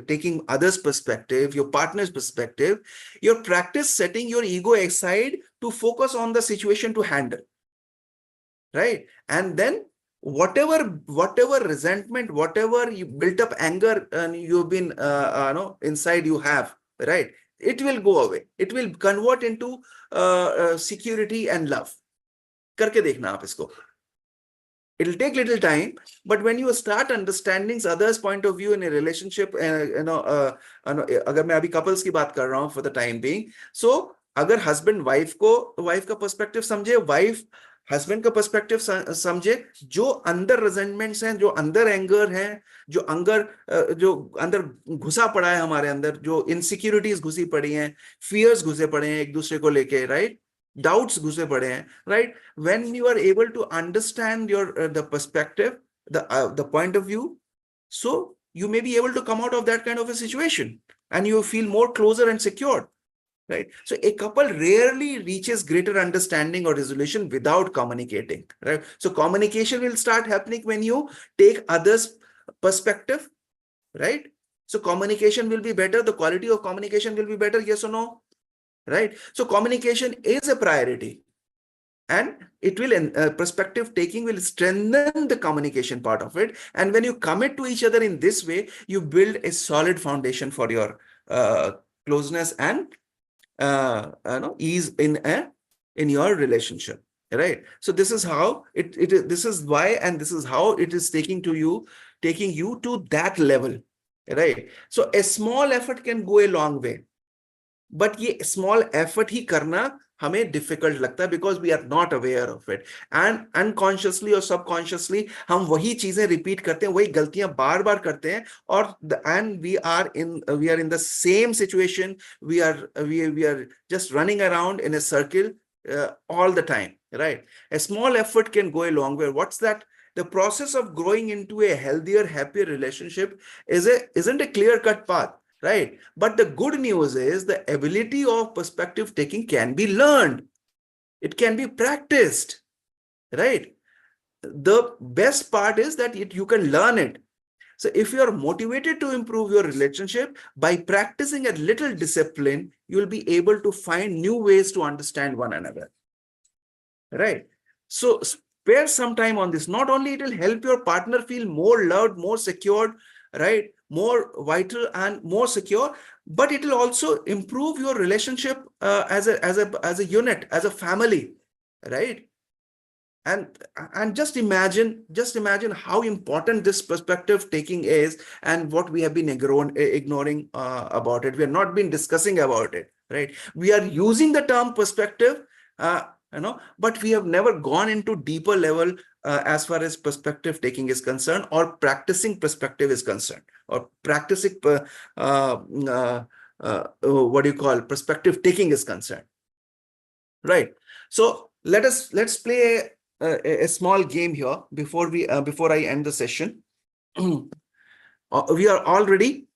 taking others' perspective, your partner's perspective, your practice setting your ego aside to focus on the situation to handle, right? And then whatever resentment, whatever you built up anger and you've been inside you have, right, it will go away. It will convert into security and love. करके देखना आप इसको. It'll take little time, but when you start understanding others' point of view in a relationship, अगर मैं अभी couples की बात कर रहा हूँ for the time being, so अगर husband wife का perspective समझे, wife husband का perspective समझे, जो अंदर resentments हैं, जो अंदर anger हैं, जो अंदर घुसा पड़ा है हमारे अंदर, जो insecurities घुसी पड़ी हैं, fears घुसे पड़े हैं एक दूसरे को लेके, right? Doubts घुसे पड़े हैं, right? When you are able to understand your the perspective, the point of view, so you may be able to come out of that kind of a situation and you feel more closer and secure, right? So a couple rarely reaches greater understanding or resolution without communicating, right? So communication will start happening when you take others' perspective, right? So communication will be better. The quality of communication will be better. Yes or no? Right? So communication is a priority. And it will, perspective taking will strengthen the communication part of it. And when you commit to each other in this way, you build a solid foundation for your closeness and ease in your relationship, right? So this is how this is why, and this is how it is taking you to that level, right? So a small effort can go a long way, but ये small effort ही करना हमें difficult लगता है because we are not aware of it, and unconsciously or subconsciously हम वही चीजें repeat करते हैं, वही गलतियां बार बार करते हैं, और and we are in the same situation. We are just running around in a circle all the time, right? A small effort can go a long way. What's that? The process of growing into a healthier, happier relationship isn't a clear-cut path, right? But the good news is the ability of perspective taking can be learned. It can be practiced, right? The best part is that you can learn it. So if you are motivated to improve your relationship by practicing a little discipline, you will be able to find new ways to understand one another, right? So spare some time on this. Not only it will help your partner feel more loved, more secured, right, more vital and more secure, but it will also improve your relationship as a unit, as a family, right? And just imagine how important this perspective taking is, and what we have been ignoring about it. We have not been discussing about it, right? We are using the term perspective, but we have never gone into deeper level as far as perspective taking is concerned, or practicing perspective is concerned, or practicing what do you call perspective taking is concerned, right? So let's play a small game here before I end the session. We are all ready.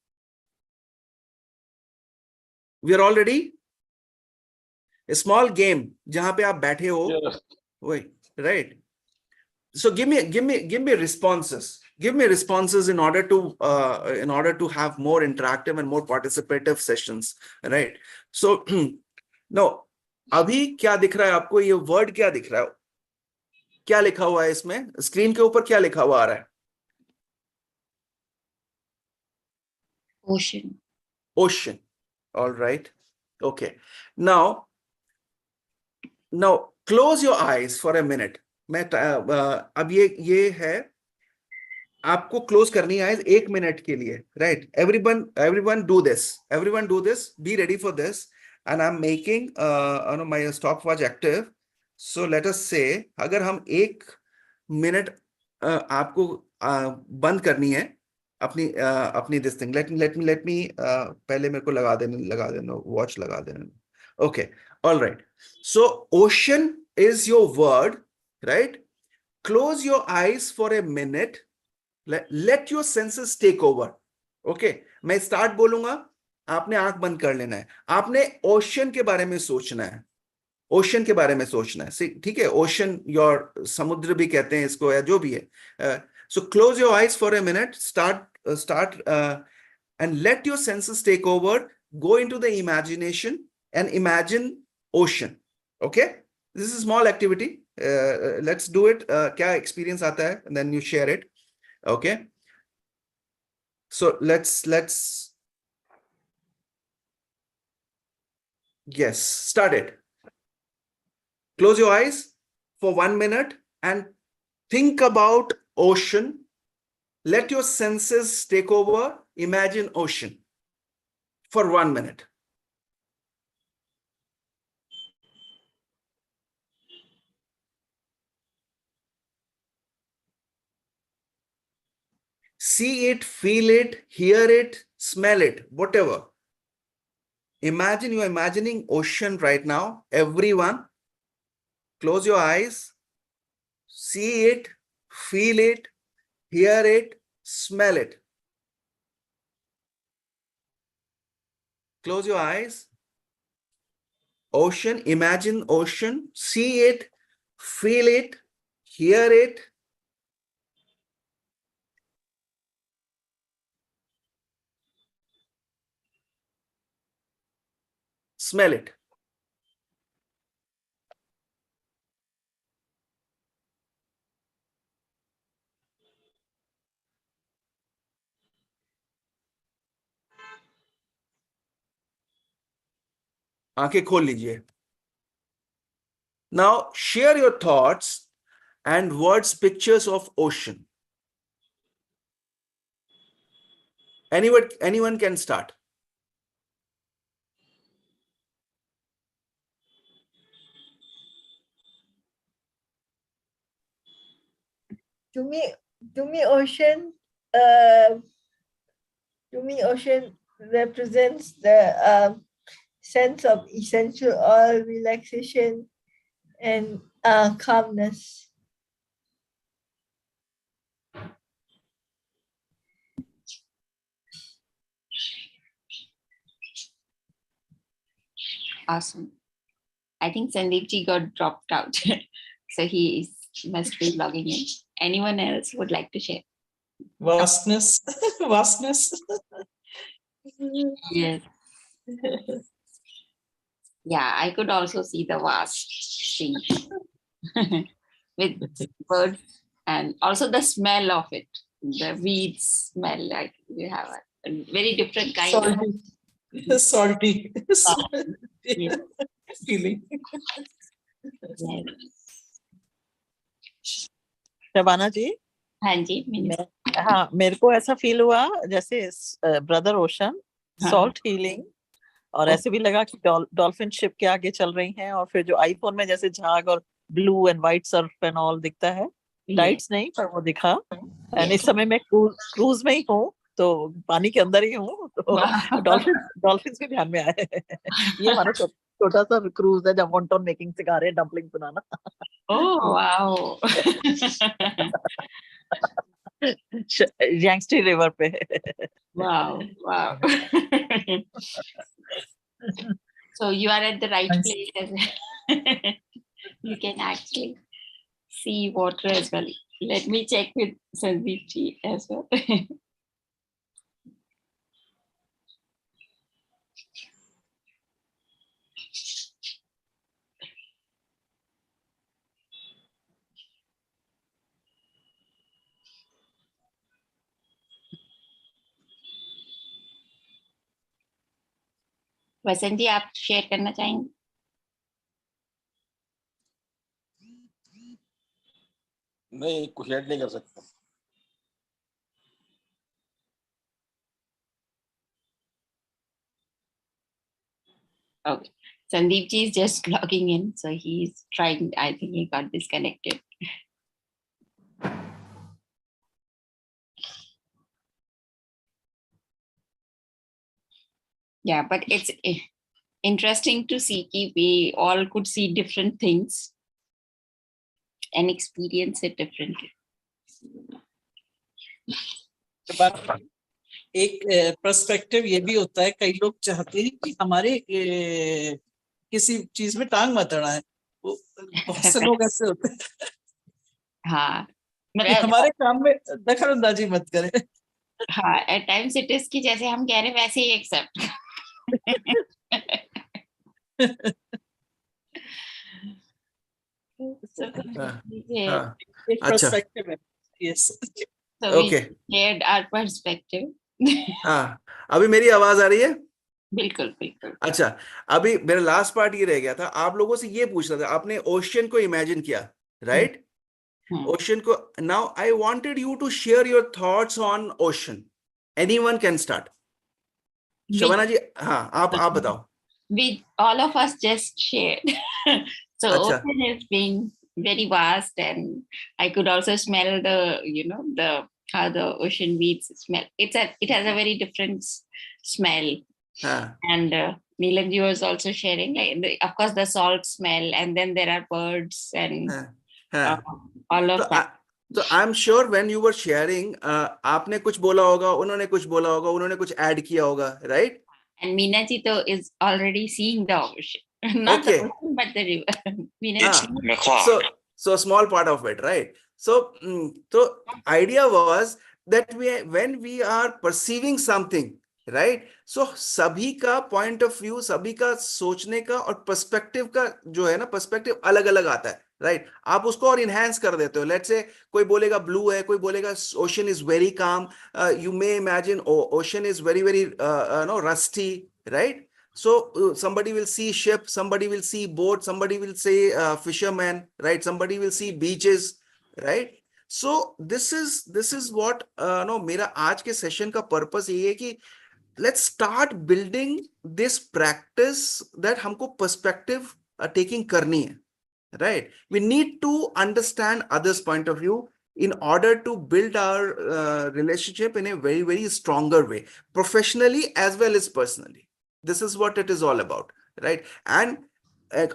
A small game जहां पे आप बैठे हो. Yes. Wait, right? So give me responses. Give me responses in order to have more interactive and more participative sessions, right? So no, अभी क्या दिख रहा है आपको? ये वर्ड क्या दिख रहा है? क्या लिखा हुआ है इसमें? स्क्रीन के ऊपर क्या लिखा हुआ आ रहा है? Ocean. All right. Okay. Now close your eyes for a minute. मैं अब ये है, आपको क्लोज करनी है एक मिनट के लिए, right? everyone do this, be ready for this, and I'm making my stopwatch active. So let us say अगर हम एक मिनट आपको बंद करनी है अपनी दिस थिंग. लेट मी पहले मेरे को लगा देना वॉच लगा देना. Okay, alright. So ocean is your word, right? Close your eyes for a minute. Let your senses take over. Okay, मैं स्टार्ट बोलूंगा, आपने आंख बंद कर लेना है. आपने ओशन के बारे में सोचना है. ओशन के बारे में सोचना है, ठीक है? ओशन, योर समुद्र भी कहते हैं इसको, या जो भी है. So close your eyes for a minute. Start and let your senses take over. Go into the imagination and imagine ocean. Okay, this is a small activity. Let's do it. क्या experience आता है, and then you share it. Okay, so let's yes, start it. Close your eyes for 1 minute and think about ocean. Let your senses take over. Imagine ocean for 1 minute. See it, feel it, hear it, smell it, whatever. Imagine you're imagining ocean right now. Everyone, close your eyes. See it, feel it, hear it, smell it. Close your eyes. Ocean, imagine ocean. See it, feel it, hear it. Smell it. आंखें खोल लीजिए. Now share your thoughts and words, pictures of ocean. Anyone can start. To me, ocean. To me, ocean represents the sense of essential oil, relaxation, and calmness. Awesome. I think Sandeep ji got dropped out. So must be logging in. Anyone else would like to share? Vastness. Vastness. Yes. Yeah, I could also see the vast sea with birds and also the smell of it. The weeds smell like you have a very different kind of Salty. yes. Feeling. Yes. Shabana ji हाँ जी mini- हाँ मेरे को ऐसा feel हुआ जैसे brother ocean हाँ। Salt healing और ओ- ऐसे भी लगा कि डॉल्फिन शिप के आगे चल रही हैं और फिर जो आईफोन में जैसे झाग और blue and white Surf and all दिखता है टाइट्स नहीं पर वो दिखा एंड इस समय मैं क्रूज में ही हूँ तो पानी के अंदर ही हूँ तो डॉल्फिन भी ध्यान में आए ये हमारा छोटा सा क्रूज है जब वॉन्टन मेकिंग सिखा रहे हैं डम्पलिंग बनाना Oh wow. यंगस्टर रिवर पे Wow. Wow. So you are at the right place as well. You can actually see water as well. Let me check with Sandeep ji as well. वसंत जी आप share करना चाहेंगे? नहीं, कुछ add नहीं कर सकता. Okay. Sandeep ji is just logging in, so he's trying. I think he got disconnected. Yeah, but it's interesting to see that we all could see different things and experience it differently. एक perspective ये भी होता है कई लोग चाहते हैं कि हमारे किसी चीज में टांग मत अड़ाए वो बहुत से लोग ऐसे होते हैं हाँ कि हमारे काम में दखल अंदाजी मत करें हाँ at times it is कि जैसे हम कह रहे हैं वैसे ही accept so, yeah. एक पर्सपेक्टिव है yes So we Okay. shared our perspective. हाँ, अभी मेरी आवाज आ रही है? बिल्कुल बिल्कुल. अच्छा, अभी मेरा लास्ट पार्ट ये रह गया था. आप लोगों से ये पूछना था, आपने ओशियन को इमेजिन किया, राइट? ओशियन को. Now I wanted you to share your thoughts on ocean. Anyone can start. Shabana ji, हाँ, आप बताओ. We all of us just shared. So अच्छा. ocean is being very vast, and I could also smell the how the ocean weeds smell. It has a very different smell. हाँ. And Neelam ji was also sharing, of course, the salt smell, and then there are birds and all of that. तो I am sure when you were sharing आपने कुछ बोला होगा, उन्होंने कुछ बोला होगा, उन्होंने कुछ ऐड किया होगा, right? And Meena ji is already seeing the ocean. Not the ocean, but the river. Meena So a small part of it, right? So the idea was that when we are perceiving something, right. So सभी का point of view, सभी का सोचने का और perspective का जो है ना, पर्सपेक्टिव अलग अलग आता है, राइट. आप उसको और इनहेंस कर देते हो. लेट्स से कोई बोलेगा ब्लू है, कोई बोलेगा ocean is very calm. You may imagine ocean is very very no rusty, right. So somebody will see ship, somebody will see boat, somebody will say fisherman, right? Somebody will see beaches, right? So this is what no मेरा आज के session का purpose ये है कि let's start building this practice that हमको perspective taking करनी है, right? We need to understand others' point of view in order to build our relationship in a very very stronger way, professionally as well as personally. This is what it is all about, right? And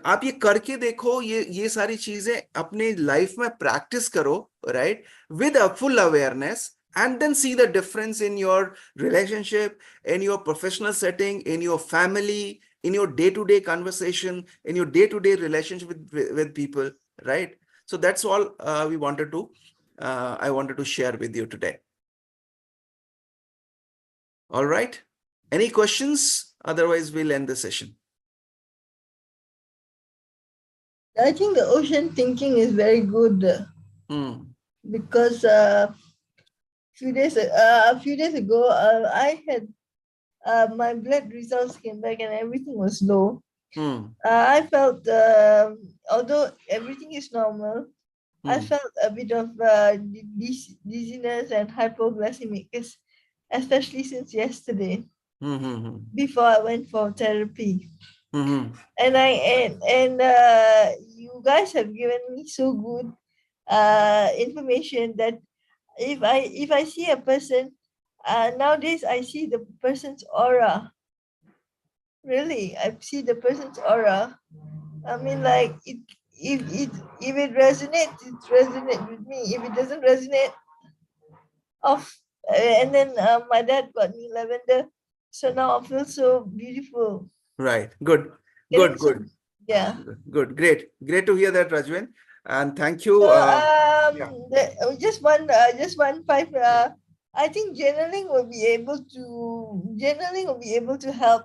आप ये करके देखो, ये सारी चीजें अपने life में practice करो, right, with a full awareness, and then see the difference in your relationship, in your professional setting, in your family, in your day-to-day conversation, in your day-to-day relationship with people, right? So that's all I wanted to share with you today. All right, any questions? Otherwise we'll end the session. I think the ocean thinking is very good because a few days ago, I had my blood results came back and everything was low. I felt, although everything is normal, I felt a bit of dizziness and hypoglycemic, especially since yesterday, before I went for therapy. And you guys have given me so good information that if I see a person, nowadays I see the person's aura. Really, I see the person's aura. I mean, like if it resonates, it resonates with me. If it doesn't resonate, off. And then my dad got me lavender, so now I feel so beautiful. Right. Good. Getting Good. so- yeah. Good. Great to hear that, Rajwin. And thank you. So Yeah. just one five. I think journaling will be able to help.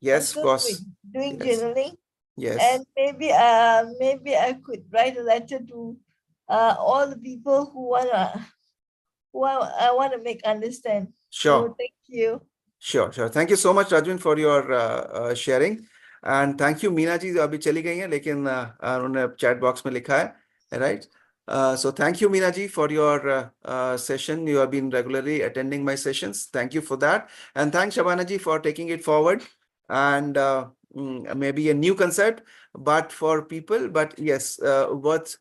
Yes, of I'm course. doing Yes. journaling, Yes. and maybe I could write a letter to all the people who I wanna make understand. Sure. So thank you. Sure. Thank you so much, Rajwin, for your sharing. And thank you, Meena ji, अभी चली गई हैं, लेकिन उन्होंने chat box में लिखा है, right? So thank you, Meena ji, for your session. You have been regularly attending my sessions. Thank you for that. And thanks, Shabana ji, for taking it forward. And maybe a new concept, but for people, but yes, worth